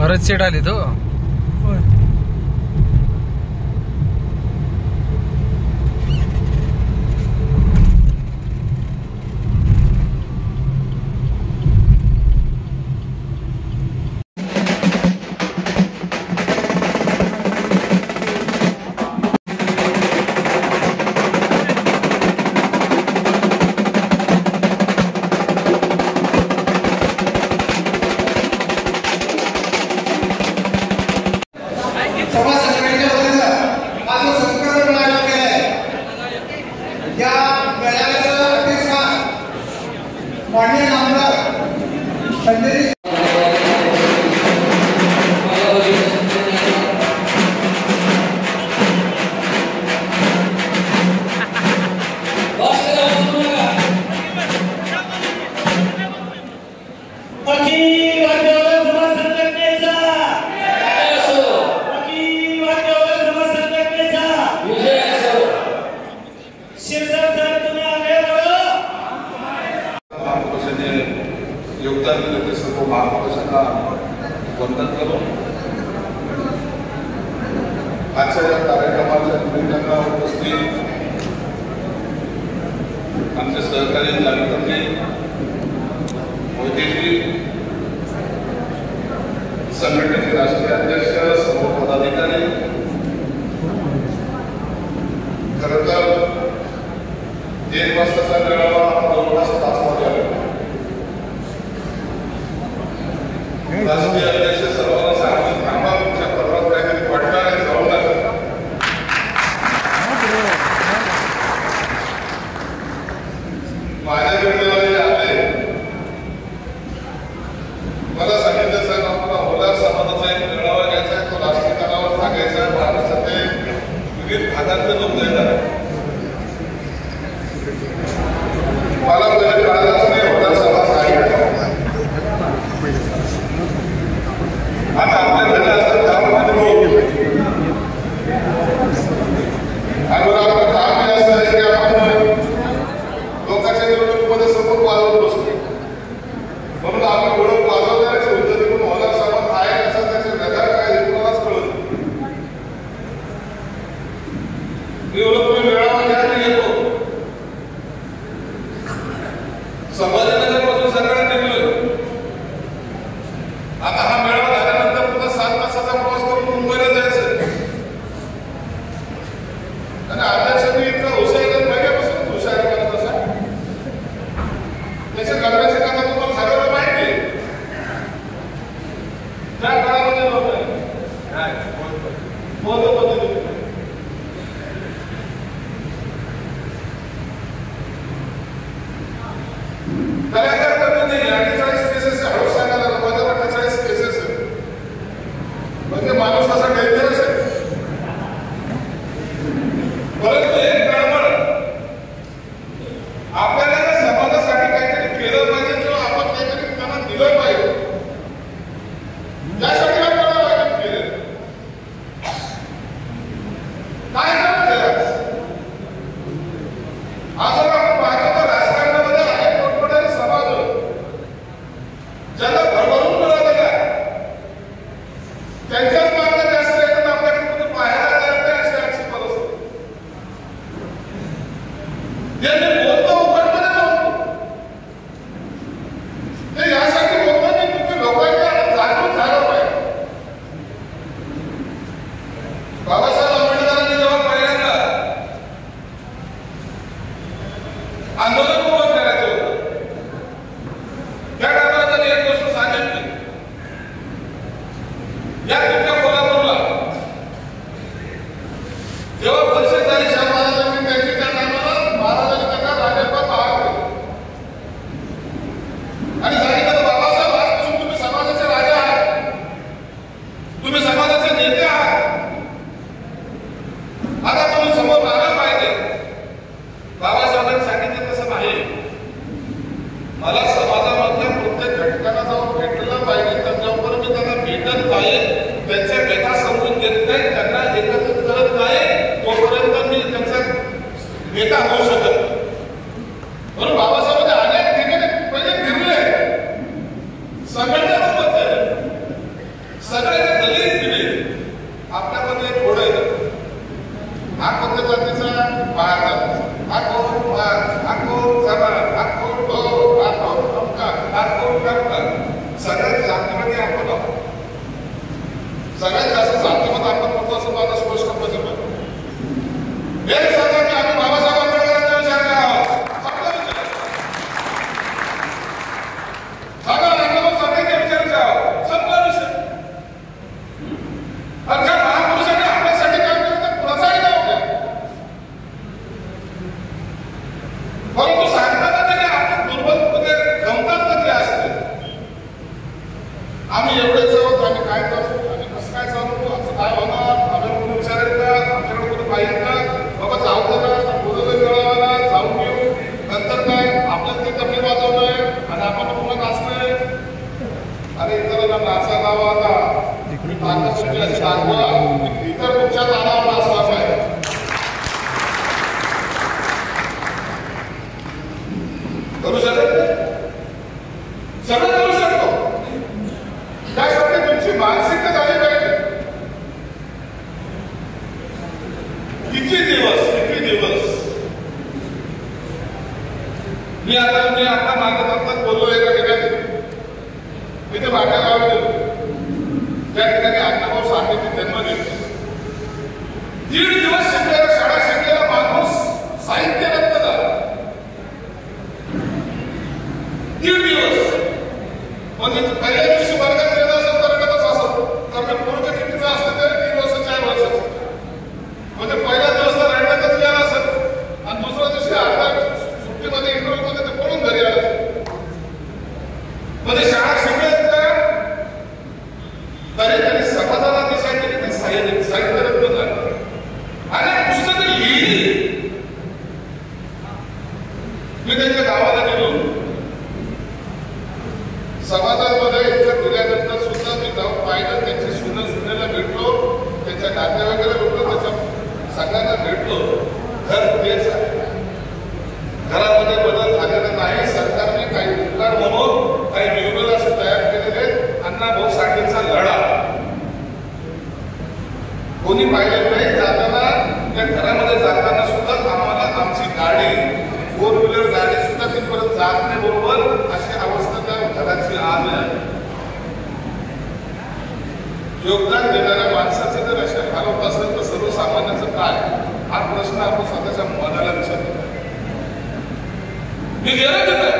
भरत शेठ आले तो योगदान दिलं ते सर्व महापुरुषांना वंदन करून आजच्या या कार्यक्रमाच्या निमित्तानं उपस्थित आमचे सहकारी लाडकंजी मोदीजी, संघटनेचे राष्ट्रीय अध्यक्ष, सर्व पदाधिकारी, खरं तर 1 वाजताचा मेळावा 2 तासामध्ये आला. राष्ट्रीय अध्यक्ष सर्वांना सांगून थांबा, तुमच्या पत्रात काहीतरी पडणार आहे, जाऊ नका. माझ्याकडे आले, मला सांगितलं सर आपला होलार समाजाचा एक मेळावा घ्यायचा आहे, तो राष्ट्रीय स्तरावर सांगायचा आहे, महाराष्ट्राचे विविध भागातले लोक येणार. मला पहिले कळालंच नाही होलार समाज आहे. आता आपल्याकडे असतात गावामध्ये लोक, आणि आपलं काम हे असं आहे की आपण लोकांच्या निवडणुकीमध्ये सपोर्ट वाजवत बसतो. म्हणून आपण ओळख वाजवण्याची उद्योगी होणार समाज आहे असं त्याचे व्यथा काय कोणालाच कळत. मी तुम्ही मेळावा घ्यायला येतो, संभाजीनगरपासून सगळ्यात निघलोय. आता हा मेळावा झाल्यानंतर पुन्हा 7 तासाचा प्रवास करून मुंबईला जायचं. आणि अध्यक्षांनी इतका हुशार पहिल्यापासून हुशार करत असा, त्याच्या करण्याचे काम तुम्हाला सगळ्यांना माहिती आहे. त्या काळामध्ये लोक माणूस असा डेंजरस आहे. परंतु एक गडबड, आपल्याला समाजासाठी काहीतरी केलं पाहिजे किंवा आपण काहीतरी त्यांना दिलं पाहिजे, त्यासाठी आपल्याला वाटप केलं. काय करायचं आज आपण पाहतो तर राजकारणामध्ये अनेक मोठमोठे समाज ज्यांना भरभरून मिळालं का त्यांच्याच मार्ग जास्त आहे, तर आपल्याकडे पाहायला जायचं अशी अशी परिस्थिती. त्यांनी बोलतो उघडपणे बोलतो, ते यासाठी बोलतो की तुम्ही लोकांच्या जागरूक झालं पाहिजे. बाबासाहेब आंबेडकरांनी जेव्हा पहिल्यांदा आंदोलन उभं करायचं होतं, त्या काळात त्यांनी एक गोष्ट सांगितली. या तुमच्या कोल्हापूरला जेव्हा परिषद झाली शाहू महाराजांनी, त्यांची त्या टायमाला महाराजांनी त्यांना राजप्पा पहार केले आणि सांगितलं बाबासाहेब आजपासून तुम्ही समाजाचे राजे आहात, तुम्ही समाजाचे नेते आहात, आता तुम्ही समोर आलं पाहिजे. बाबासाहेबांनी सांगितलं तसं नाही, मला समाजामधल्या प्रत्येक घटकांना जाऊन भेटलं पाहिजे, तर जोपर्यंत मी त्यांना भेटत नाही, त्यांच्या व्यथा समजून घेत नाही, त्यांना एकत्रित करत नाही, तोपर्यंत मी त्यांचा नेता होऊ शकत. म्हणून बाबासाहेबांनी अनेक ठिकाणी पहिले फिरले, संघटना बद्दल किती दिवस मी आता मागे बोललो एका ठिकाणी मी ते वाट्या गावाला गेलो त्या ठिकाणी अण्णाभाऊ साठेंनी जन्म घेतला 1.5 दिवस शिकलेला शाळा शिकलेला माणूस साहित्य रत्न झाला 1.5 दिवस म्हणजे पहिल्या दिवशी वर्गात गेला असेल तर रडतच असत तर पूर्ण कितीचं असतं तरी 3 वर्ष 4 वर्षाचं म्हणजे पहिला दिवस तर रडतच गेला असेल आणि दुसऱ्या दिवशी अर्धा सुट्टीमध्ये इंटरव्ह्यू मध्ये ते पळून घरी आला म्हणजे शाळा शिकलेत का तरी समाजाला दिशा केली ते साहित्य रत्न झालं आणि पुस्तकं लिहिली मी त्यांच्या गावाला गेलो समाजामध्ये इतकं दिल्यानंतर सुद्धा मी जाऊन पाहिलं त्यांच्या सुनेला भेटलो त्यांच्या नातेवाईकाला भेटलो त्याच्या सगळ्यांना भेटलो घर तेच आहे घरामध्ये बदल झालेला नाही सरकारने काही उपकार म्हणून काही म्युरल असे तयार केलेले अण्णाभाऊ साठेंचा लढा कोणी पाहिजे नाही जाताना त्या घरामध्ये जाताना सुद्धा आम्हाला आमची गाडी 4 व्हीलर गाडी सुद्धा तिथपर्यंत जात नाही बरोबर अशी अवस्था त्या घराची आहे योगदान देणाऱ्या माणसाचे जर असे हाल होत असेल तर सर्वसामान्याचं काय हा प्रश्न आपण स्वतःच्या मनाला विचारतो मी गेलो तिथे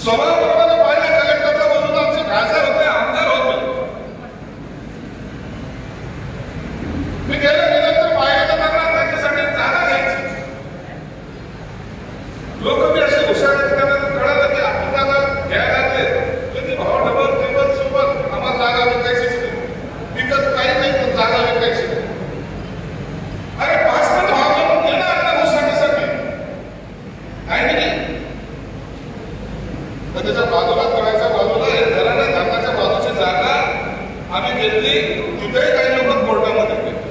स्वभावाप्रमाणे पाहिजे कलेक्टरला बोलून आमचे खासदार होते आमदार होते मी गेल्यानंतर पाहिलं तर त्यांना त्यांच्यासाठी जागा घ्यायची लोक मी असे हुशार त्यांना कळालं की आपण जागा घ्यायला लागले तर ती भाव डबल ट्रिपल सुपर आम्हाला जागा विकायचीच नाही विकत काही नाही पण जागा विकायची अरे 5 मिनिट भाव घेऊन देणार ना हुशारीसाठी काय नाही तर त्याच्या बाजूला करायच्या बाजूला घराने धरणाच्या बाजूची जागा आम्ही घेतली तिथेही काही लोक कोर्टामध्ये गेले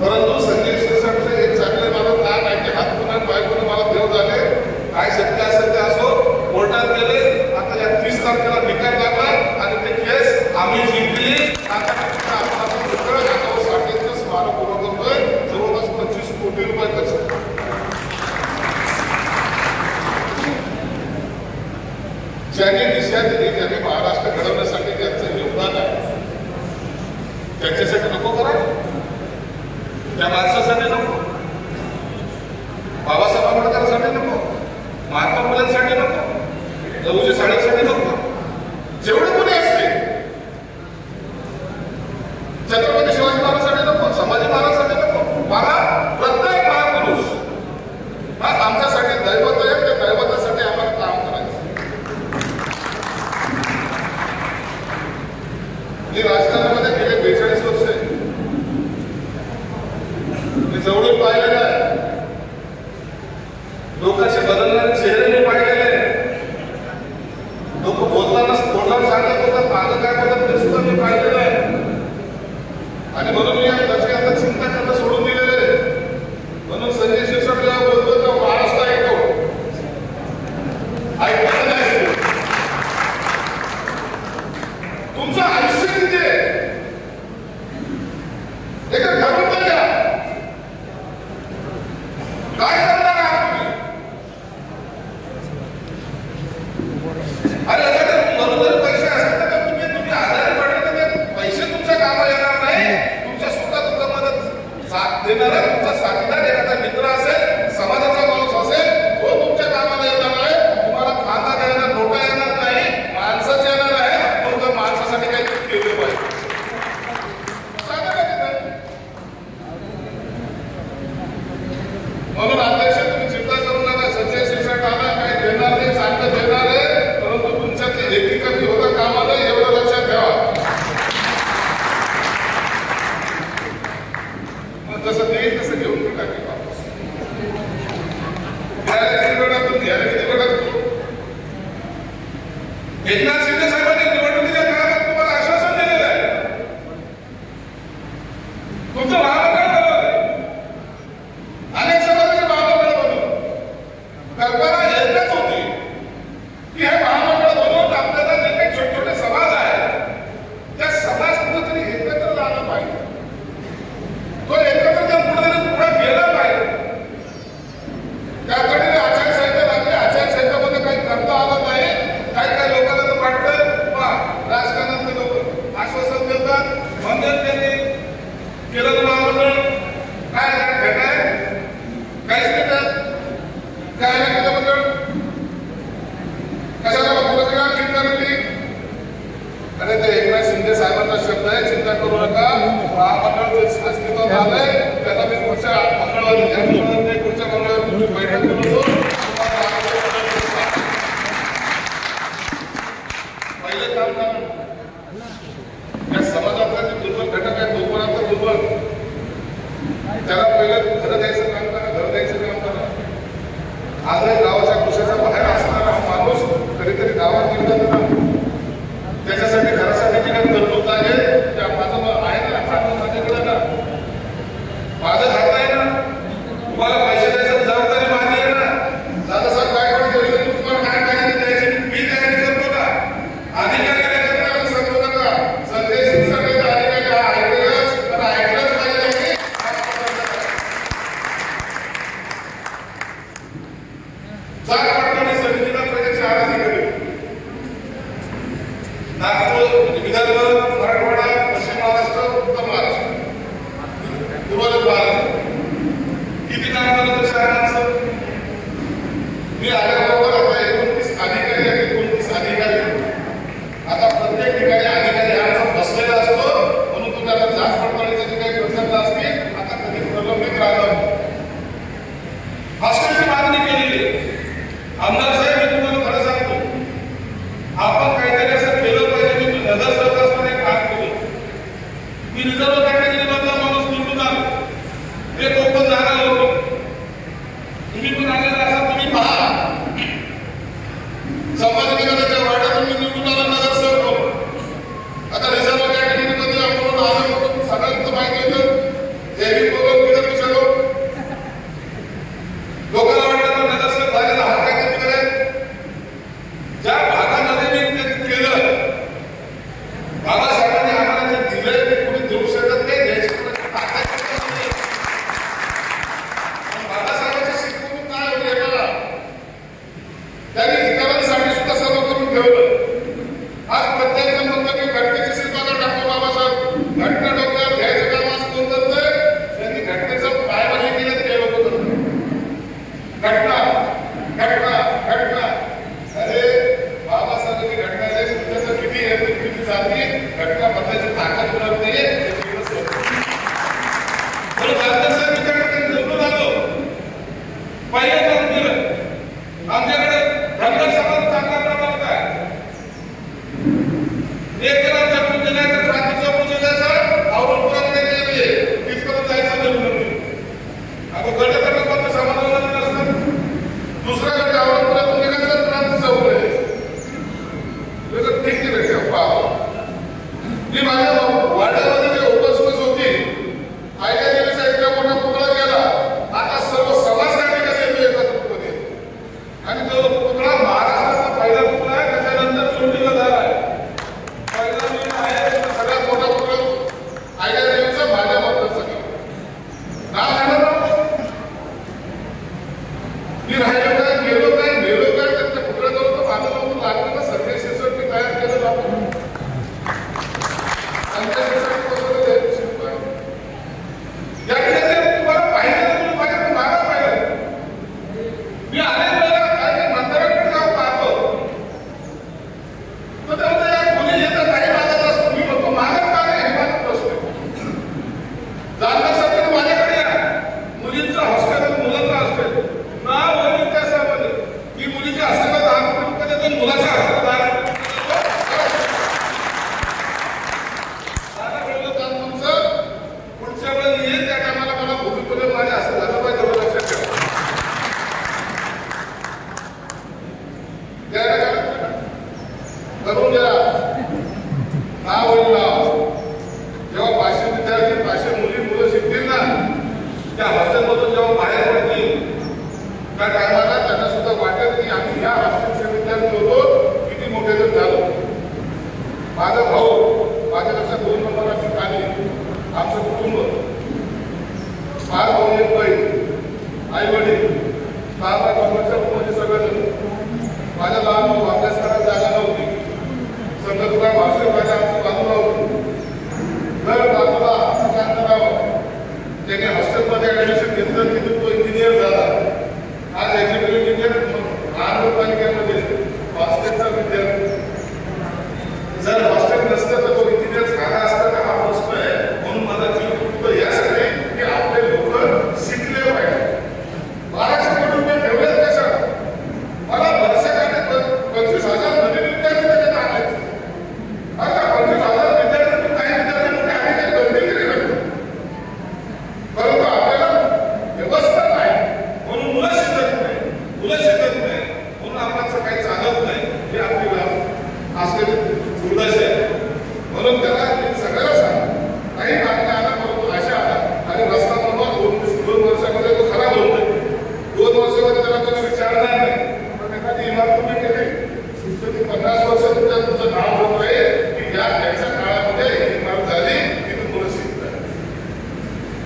परंतु संजय शिरसाटचे एक चांगले मला नाव माहिती हात पुन्हा पाय पुन्हा मला देव झाले काय शक्य असेल ते असो कोर्टात गेले आता या 30 तारखेला निकाल लागला आणि ते केस आम्ही जिंकली आता अण्णाभाऊ साठेंचं स्मारक उभं करतोय जवळपास 25 कोटी रुपये खर्च ज्यांनी दिशा दिली ज्यांनी महाराष्ट्र घडवण्यासाठी त्यांचं योगदान आहे त्यांच्यासाठी नको करा त्या माणसासाठी नको बाबासाहेब आंबेडकरांसाठी नको महात्मा फुलेंसाठी नको लहुजी साळेसाठी नको जेवढे कोणी असते छत्रपती शिवाजी महाराजांसाठी नको संभाजी महाराजांसाठी नको मला प्रत्येक महापुरुष हा आमच्यासाठी दैवत आहे त्या दैवतासाठी आम्हाला काम करायचं मी राजकारणामध्ये गेले 42 वर्ष आहे जवळून पाहिलेलं आहे लोकांचे बदलणारे चेहरे मी पाहिलेले लोक बोलताना तोंडावर सांगत होतात मागं काय बोलतात ते सुद्धा मी पाहिलेलं आहे आणि म्हणून मी त्याची आता चिंता करणं सोडून दिलेलं आहे म्हणून संजय शिरसाट जेव्हा बोलतो तेव्हा महाराष्ट्र ऐकतो नाही तुमचं आयुष्य किती आहे एका ठरवून घ्या काय करणार आहात तुम्ही अरे बरोबर पैसे असतात तर तुम्ही आजारी पडले तर ते पैसे तुमच्या कामा येणार नाही तुमच्या सुखात तुमचा मदत साथ देणारा तुमचा साथीदार एखादा मित्र असेल समाजाचा माणूस असेल तो तुमच्या कामाला येणार आहे तुम्हाला खाना द्यायला नोटा येणार नाही माणसंच येणार आहे म्हणून त्या माणसासाठी काहीतरी केलं पाहिजे म्हणून अध्यक्ष तुम्ही चिंता करू नका संजय शिरसाट आला काही देणार नाही चांगलं देणार आहे परंतु तुमच्यातली एकीकरण होता कामा नये एवढं लक्षात ठेवा मग जसं देईल तसं घेऊन मी टाकेल वापस घ्यायला किती वेळात एकनाथ शिंदे साहेबांनी निवडणुकीच्या काळात तुम्हाला आश्वासन दिलेलं आहे तुमचं महामंडळ अनेक समाजाचे महामंडळ बनवून कल्पना एकच होती की हे महामंडळ बनवून आपल्याला जे काही छोटे छोटे समाज आहेत त्या समाज कुठेतरी एकत्र राहिलं पाहिजे अस्तित्वात आलंय त्याला मी पुढच्या मंगळवारी पुढच्या मंगळवारी तुमची बैठक बोलवतो. पहिले काम करा या समाजातला जे दुर्बल घटक आहे दुर्बलातला दुर्बल त्याला पहिलं घर द्यायचं काम करा, घर द्यायचं काम करा. आजही गावाच्या कुशाच्या बाहेर असणारा माणूस कधीतरी गावात येऊन ना त्याच्यासाठी घरासाठी जी काही तरतूद आहे त्या माझं आहे ना खातं माझ्याकडे ना माझं खातं आहे ना तुम्हाला पैसे द्यायचं जबाबदारी माझी आहे ना. दादासाहेब गायकवाड बोलले तुम्हाला काय पाहिजे द्यायचे मी तयारी करतो ना. अधिकारी करताना सांगू नका संदेश सगळे अधिकारी ऐकलंच तर ऐकलंच पाहिजे. जाग पडताना समितीला पहिले 4 अधिकारी नागपूर विदर्भ मराठवाडा पश्चिम महाराष्ट्र उत्तर महाराष्ट्र पूर्व महाराष्ट्र किती काम झालं तर 4 माणसं मी आल्याबरोबर आता 29 अधिकारी आहेत. 29 अधिकारी आता प्रत्येक ठिकाणी अधिकारी हा बसलेला असतो म्हणून तुम्हाला जास्त पडताळीचे जे काही प्रसंग असतील आता कधी प्रलंबित राहणार. हॉस्टेलची मागणी केलेली आमदार साहेब मी तुम्हाला खरं सांगतो आपण काहीतरी असं केलं पाहिजे. मी नगर सरकारमध्ये काम केलं. मी रिझर्व्ह कॅटेगरीमधला माणूस निवडून आलो. ते कोकण जागा होती. तुम्ही पण आलेला असाल तुम्ही पहा संभाजीनगरच्या वाड्यातून मी निवडून आलो नगरसेवक म्हणून. आता रिझर्व्ह कॅटेगरीमध्ये आपण आलो सगळ्यांचं माहिती होतं जैविक बोलून विदर्भ सगळं लोकांना वाटलं नगरसेवक झालेला हा काय ज्या भागामध्ये मी ते केलं बाबासाहेबांनी आम्हाला जे दिलंय ते कोणी देऊ शकत नाही. द्यायची ताकद नाही. बाबासाहेबांची शिकवणूक काय होती हे बघा त्यांनी इतरांसाठी सुद्धा सर्व करून ठेवलं. आज प्रत्येक जण म्हणतो की घटनेची शिल्पकार टाकतो बाबासाहेब घटना डोक्यावर घ्यायचं काम आज कोण करतोय. त्यांनी घटनेचं पायबंदी केलं ते लोक करतो. घटना घटना घटना अरे बाबासाहेबांची घटना आहे तुमच्याचं किती आहे किती जाती घटना बदलायची ताकद उरत नाहीये म्हणून साहेब तुमच्याकडे निवडून आलो. पहिले काम केलं आमच्याकडे धनगर समाज चांगला प्रमाणात आहे. एक जण आमच्या पूजनाचं क्रांतीचं पूजनाचं औरंगाबादमध्ये गेले तिथपर्यंत जायचं नाही. आपण गटकरण कोणत्या समाजामध्ये नसतं. दुसरा गट औरंगाबाद निघायचं क्रांती चौक ठीक आहे मी माझ्या वाड्यामध्ये जे उपस्थित होती आयच्या दिवसा इतका मोठा पुतळा केला. आता सर्व समाज त्या ठिकाणी येतो एका पुतळ्यामध्ये आणि तो पुतळा महाराष्ट्राचा पहिला पुतळा आहे. त्याच्यानंतर चोंडीला झाला आहे. पहिला मी आहे सगळ्यात मोठा पुतळा आयच्या दिवसा माझ्या मतदारसंघात नाव झालं मी राहिलो काय गेलो काय मेलो काय त्या पुतळ्याजवळ तर माझं लावून लागलं ना सर्व्हिस मी तयार केलं जातो. तुम्हाला पाहिजे तुम्ही पाहिजे मागा पाहिजे. मी अनेक वेळा काय मंदिराकडे जाऊन पाहतो तर त्या मुली येतात काही मागत असतो. मी म्हणतो मागत का नाही हे माझा प्रश्न जाणण्यासाठी माझ्याकडे या मुलींचं हॉस्टेल मुलांचं हॉस्टेल ना मुलींच्या साहेबांनी मी मुलीच्या हॉस्टेलला 10 कोटी रुपये देतो मुलाच्या हॉस्टेलला पुढच्या वेळेला येईल त्या टायमाला मला भूमिपूजन माझ्या असं झालं पाहिजे एवढं लक्षात ठेवा. करून द्या नाव होईल नाव. जेव्हा 500 विद्यार्थी 500 मुलं शिकतील ना त्या हॉस्टेलमधून जेव्हा बाहेर पडतील त्या टायमाला त्यांना सुद्धा वाटेल की आम्ही या हॉस्टेलचे विद्यार्थी होतो किती मोठे जण झालो. माझा भाऊ माझ्यापेक्षा 2 नंबरला ठिकाणी आमचं कुटुंब 5 भाऊ 1 बहीण आई वडील 6 नंबरच्या म्हणजे सगळं माझ्या लहान भाऊ अभ्यास करायला जागा नव्हती. संत तुकाराम भाषे माझ्या आमची बाजूला होती. दर बाजूला अंतरावर त्याने हॉस्टेलमध्ये ऍडमिशन घेतलं तिथे तो इंजिनियर झाला. आज एक्झिक्युटिव्ह इंजिनियर महानगरपालिकेमध्ये हॉस्टेलचा विद्यार्थी. जर हॉस्टेल नसतं तर तो इंजिनियर झाला असता का हा प्रश्न आहे. म्हणून माझा जीव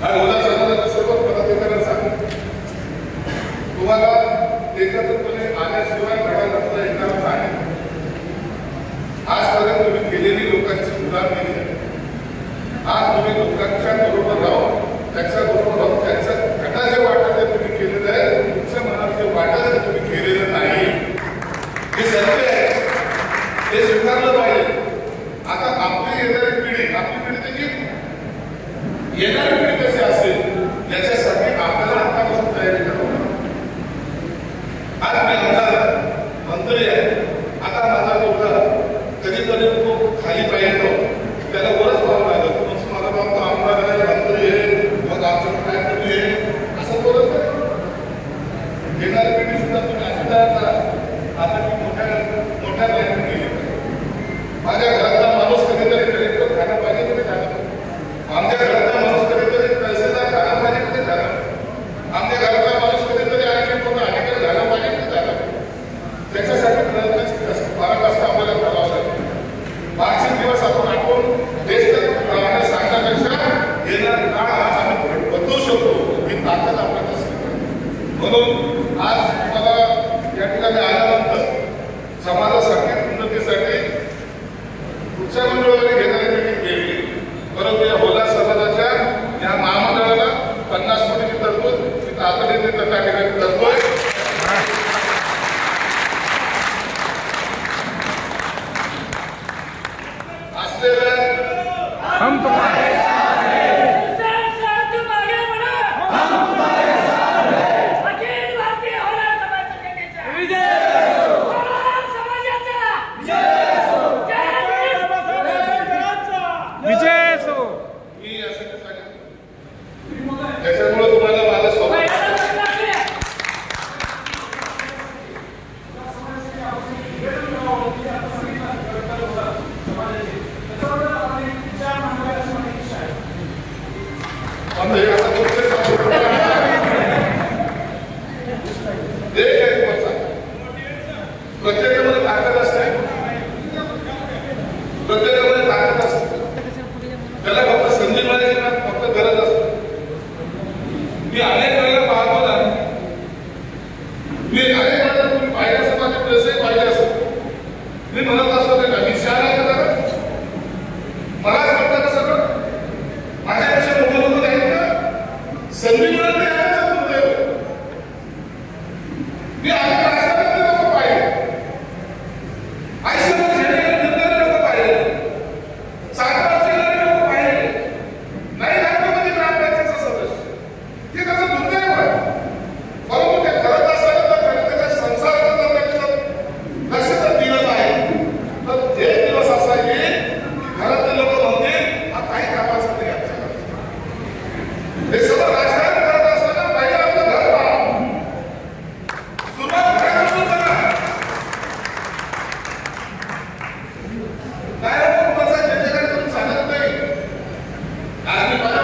आणि उद्या समाजाच्या सर्व पदाधिकाऱ्यांना सांगतो तुम्हाला एकत्रितपणे आल्याशिवाय लढा लढता येणार नाही. आजपर्यंत तुम्ही केलेली लोकांची उदाहरण दिली आहे. आज तुम्ही लोकांच्या बरोबर राहून त्याच्याबरोबर राहून त्यांच्या घटाचे वाटप जे तुम्ही केलेलं आहे तुमच्या मनात जे वाटप जे तुम्ही केलेलं नाही हे सत्य आहे, हे स्वीकारलं पाहिजे. आता आपली येणारी पिढी त्याची येणारी पिढी कशी असेल याच्यासाठी आपल्याला आतापासून तयारी करावी. आज मी आमदार मंत्री आहे. आता माझा मुलगा कधीतरी तो खाली पाहिजे त्याला वरच पाहावं लागलं. मला बाबा आमदार आहे, मंत्री आहे, मग आमचं काय तुम्ही असं बोलत नाही. येणारी पिढी सुद्धा तुम्ही अशी तयार करा. आता मी मोठ्या लाईन गेली. माझ्या घरातला माणूस कधीतरी कलेक्टर झाला पाहिजे कधी झाला. आमच्या घरातला माणूस कधीतरी तहसीलदार झाला पाहिजे कधी झाला. आमच्या घरातला माणूस कधीतरी आणखी कोणता अधिकारी झाला पाहिजे कधी झाला. त्याच्यासाठी पराकाष्ठ आपल्याला करावं लागेल. मागचे दिवस आपण आठवून देश सांगण्यापेक्षा येणारा काळ आज आम्ही बदलू शकतो ही ताकद आपल्याला असते. म्हणून आज मला या ठिकाणी आल्यानंतर समाजासाठी उन्नतीसाठी पुढच्या मंडळाने घेणारी मीटिंग केली. परंतु या होला समाजाच्या या महामंडळाला 50 कोटीची तरतूद तातडीने त्या ठिकाणी करतोय. हम तुम्हारे साथ हैं, तुम आगे बढ़ो, हम तुम्हारे साथ हैं. अखिल भारतीय होला समाज संघटनेचा विजय असो. होला समाजाचा विजय असो. जय बाबासाहेबांचा विजय असो. मी असं सांगितलं त्याच्यामुळे तुम्हाला माझा स्वभाव प्रत्येकामध्ये ताकद असते. प्रत्येकामध्ये ताकद असते. त्याला फक्त संधी मिळायची ना फक्त गरज असते. मी अनेक वेळेला पाहतो ना मी अनेक वेळेला तुम्ही पाहिजे असं माझे पैसे पाहिजे असं मी म्हणत असतो का मी शहाणा आहे का मलाच वाटतं का सगळं माझ्यापेक्षा मोठे लोक आहेत का संधी मिळत नाही मी अनेक राजकारणातले लोक पाहिले आयुष्यभर झेडलेले निर्धारी लोक पाहिले 7 वर्ष गेलेले लोक पाहिले नाही राज्यामध्ये ग्रामपंचायतचा सदस्य हे त्याचं दुर्दैव आहे. परंतु ते करत असताना तर त्याच्या संसार लक्ष तर दिलं आहे. तर ते दिवस असा येईल घरातले लोक म्हणतील हा काही कामाचा नाही आमच्या घरात. हे सगळं राजकारण करत असताना पहिले आपलं घर पहा. सुरुवात घरापासून करा. काय कुणाचा ज्याच्याकडे तुम्ही सांगत नाही. आज मी पाहिलं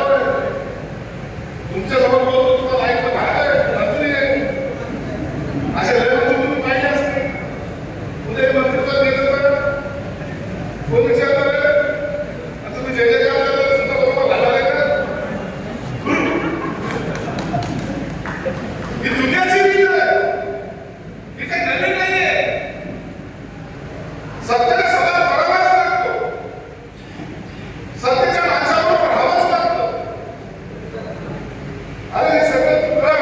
तुमच्याजवळ बोलतो तुम्हाला ऐकलं भाग आहे मंत्री आहे अशा लेवलचे तुम्ही पाहिजे असते. उद्या मंत्रित्व द्यायचं कोण विचारणार आहे आणि तुम्ही जे जे काम करता सुद्धा बरोबर घालणार आहे का. ही दुनियाची रीत आहे. ही काही नवीन नाहीये. सत्याला सदा करावाच लागतो. सत्याच्या माणसाबरोबर राहावंच लागतं. अरे हे सगळं तुला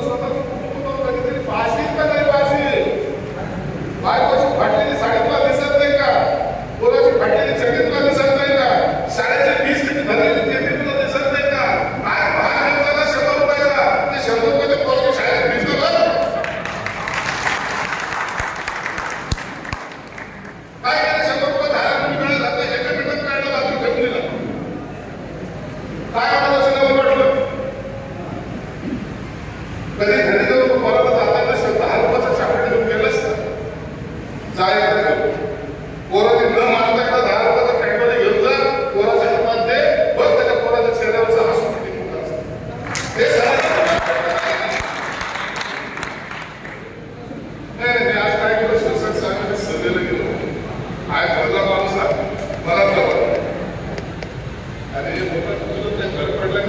स्वतःच कुटुंब कधीतरी फाशी का नाही फाशी बायकोची फाटलेली साडी तुला दिसत नाही का. पोराची फाटलेली चड्डी तुला दिसत नाही का. शाळेची फीस किती भरलेली ते तुला दिसत नाही का. काय भाग घेतला 100 रुपयाचा ते 100 रुपयाच्या पोराची शाळेची फीस भर काय केलं. 100 रुपये धारा तुम्ही मिळत आता एका मिनिटात काढलं बाजू ठेवून दिला. काय आम्हाला सगळं वाटलं कधी घरी जाऊन पोराला जाताना 10 रुपयाचा चॉकलेट घेऊन गेलं असतं जायला पोराने न मानता 10 रुपयाचा फॅक्टरी घेऊन जा पोराच्या हातात दे बघ त्याच्या पोराच्या चेहऱ्यावरचा हसू किती मोठा असतो. हे नाही आज काय केलं संसद साहेबांनी सभेला गेलो काय भरला माणूस मला आणि मोठा त्या घर पडला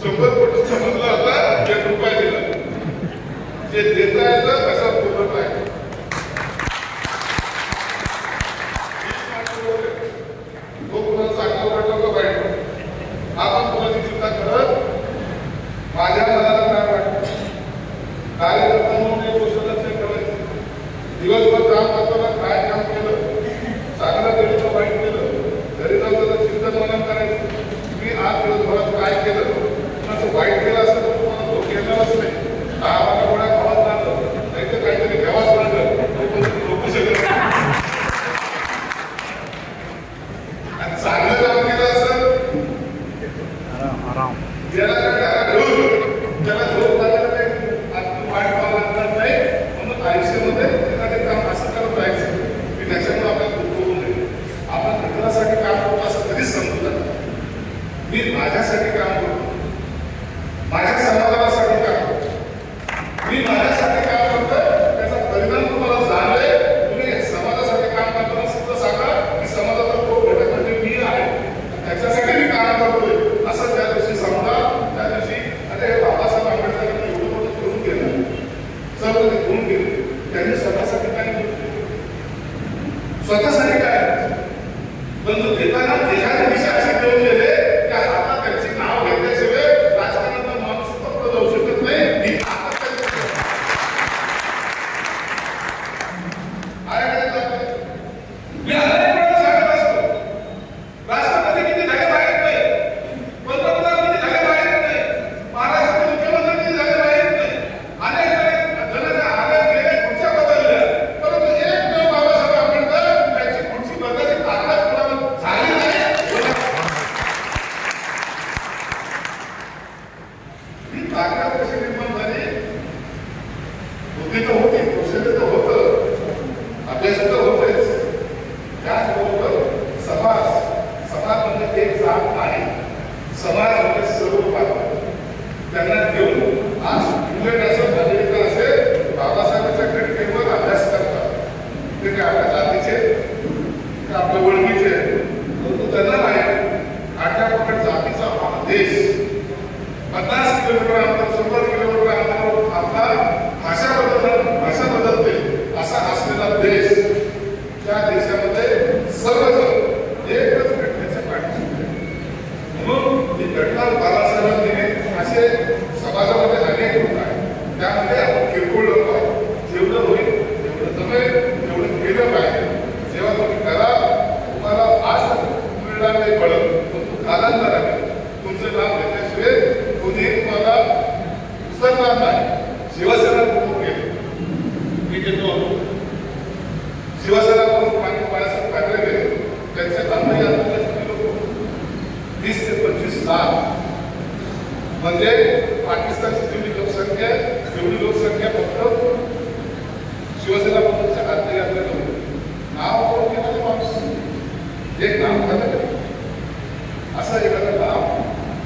100 कोटी समजला होता 1 रुपया दिला जे देता येतं कसा पूर्ण पाहिजे तो कुणाला चांगलं वाटलं का वाईट आपण कुणाची चिंता करत माझ्या मनाला काय वाटतं कार्य करताना एक गोष्ट लक्षात ठेवायची दिवसभर काम करताना काय काम केलं चांगलं केलं का वाईट केलं घरी जाऊन चिंतन मनन करायचं मी आज दिवसभरात काय केलं असं वाईट केलं असं तर तुम्हाला तो केलेलाच नाही 10 गोळ्या खावाच लागलं नाही तर काहीतरी घ्यावाच लागलं लोक सगळं आणि चांगलं काम केलं असं त्याला झोप लागत नाही वाईट व्हावं लागणार नाही म्हणून आयुष्यामध्ये एखादे काम असं करत राहायचं की त्याच्यामुळे आपल्याला दुःख होऊ नये आपण मित्रासाठी काम करतो असं कधीच समजू नका मी माझ्यासाठी काम करतो माझ्या समाजासाठी काम करतो मी माझ्यासाठी काम करतोय त्याचा परिणाम तुम्हाला जाणवेल तुम्ही समाजासाठी काम करताना सुद्धा सांगा की समाजाचा तो घटक म्हणजे मी आहे त्याच्यासाठी मी काम करतोय असं त्या दिवशी समजा त्या दिवशी अरे बाबासाहेब आंबेडकरांनी एवढं मोठं करून गेलं सर्व ते करून गेले त्यांनी स्वतःसाठी काय केलं स्वतःसाठी काय पण देताना देशाच्या दिशा अशी देऊन गेले की आता त्यांची नाव घेतल्याशिवाय राजकारणाचा माणूस फक्त जाऊ शकत नाही ही मी अनेक वेळा सांगत असतो राष्ट्रपती किती झाले माहीत नाही पंतप्रधान किती झाले माहीत नाही महाराष्ट्राचे मुख्यमंत्री किती झाले माहीत नाही अनेक जणांच्या आल्यात गेले खुर्च्या बदलल्या परंतु एकमेव बाबासाहेब आंबेडकर त्यांची खुर्ची बदलायची ताकद कोणाला झाली नाही ही ताकद कशी निर्माण झाली बुद्धी तर होती कौशल्य तर होतं अभ्यास तर होतेच त्याचबरोबर समाज म्हणजे एक जात नाही समाज म्हणजे सर्व पात्र त्यांना घेऊन आज इंग्लंड असेल अमेरिका असेल बाबासाहेबांच्या घटनेवर अभ्यास करतात ते काय आपल्या जातीचे ते आपल्या ओळखीचे परंतु त्यांना नाही आठ्यापकड जातीचा हा देश 50 किलोमीटर अंतर 100 किलोमीटर अंतरावर आपला भाषा बदलते असा असलेला देश त्या देशामध्ये सर्वजण एकच घटनेच्या पाठीशी म्हणून ही घटना बाबासाहेबांनी असे समाजामध्ये अनेक लोक आहेत त्यामध्ये आपण किरकोळ लोक आहोत जेवढं होईल तेवढं जमेल तेवढं केलं पाहिजे जेव्हा तुम्ही करा तुम्हाला आज मिळणार नाही पडत पण तू कालांतराने तुमचं नाव घेतल्याशिवाय कोणीही तुम्हाला उसरणार नाही शिवसेना प्रमुख गेले मी घेतो शिवसेना प्रमुख बाळासाहेब ठाकरे गेले त्यांचे अंतर्गत लोक 20 ते 25 लाख म्हणजे पाकिस्तानची जेवढी लोकसंख्या तेवढी लोकसंख्या फक्त शिवसेना प्रमुखच्या अंतर्गत नाव कोण घेणारे माणूस एक नाव खातं असं एखादं नाव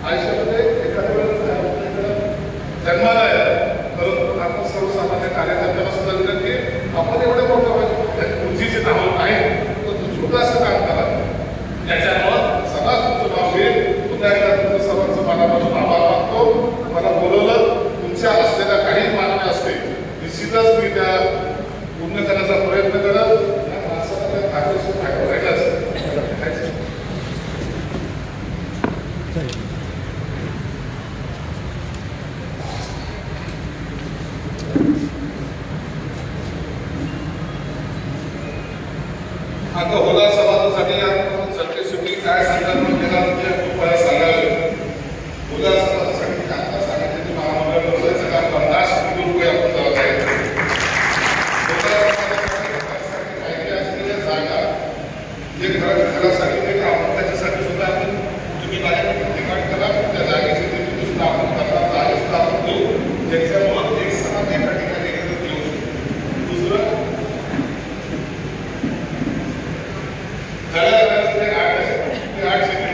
आयुष्यामध्ये एखाद्या वेळेला जन्माला आहे परंतु आपण सर्वसामान्य कार्यकर्त्यांना सुद्धा विनंती आपण एवढं मोठं उंचीचे नावं नाही तर तू छोटंसं काम करा त्याच्यामुळं समाज तुमचं नाव घेईल पुन्हा एकदा तुमचं सर्वांचं मनापासून आभार मानतो मला बोलवलं तुमच्या असलेल्या काही मागण्या असते निश्चितच मी त्या पूर्ण करण्याचा प्रयत्न करत या माणसाला ठाकरे राहिला असते आता होला समाजासाठी सरतेसुटी काय संकल्प केला म्हणजे खूप सांगावे होला समाजासाठी आता सांगितले की महामंडळ काम 50 कोटी रुपये आपण असलेल्या जागा जे घराला सांगितले की आपण त्याच्यासाठी सुद्धा आपण तुम्ही माझ्याकडे डिमांड करा त्या जागेची तुम्ही सुद्धा आपण करणार जागे सुद्धा आपण देऊ ज्याच्यामुळं एक समाज एका ठिकाणी देऊ शकतो दुसरं झाल्या 8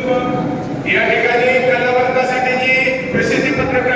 या ठिकाणी कलावंतासाठी जी प्रसिद्धी पत्रक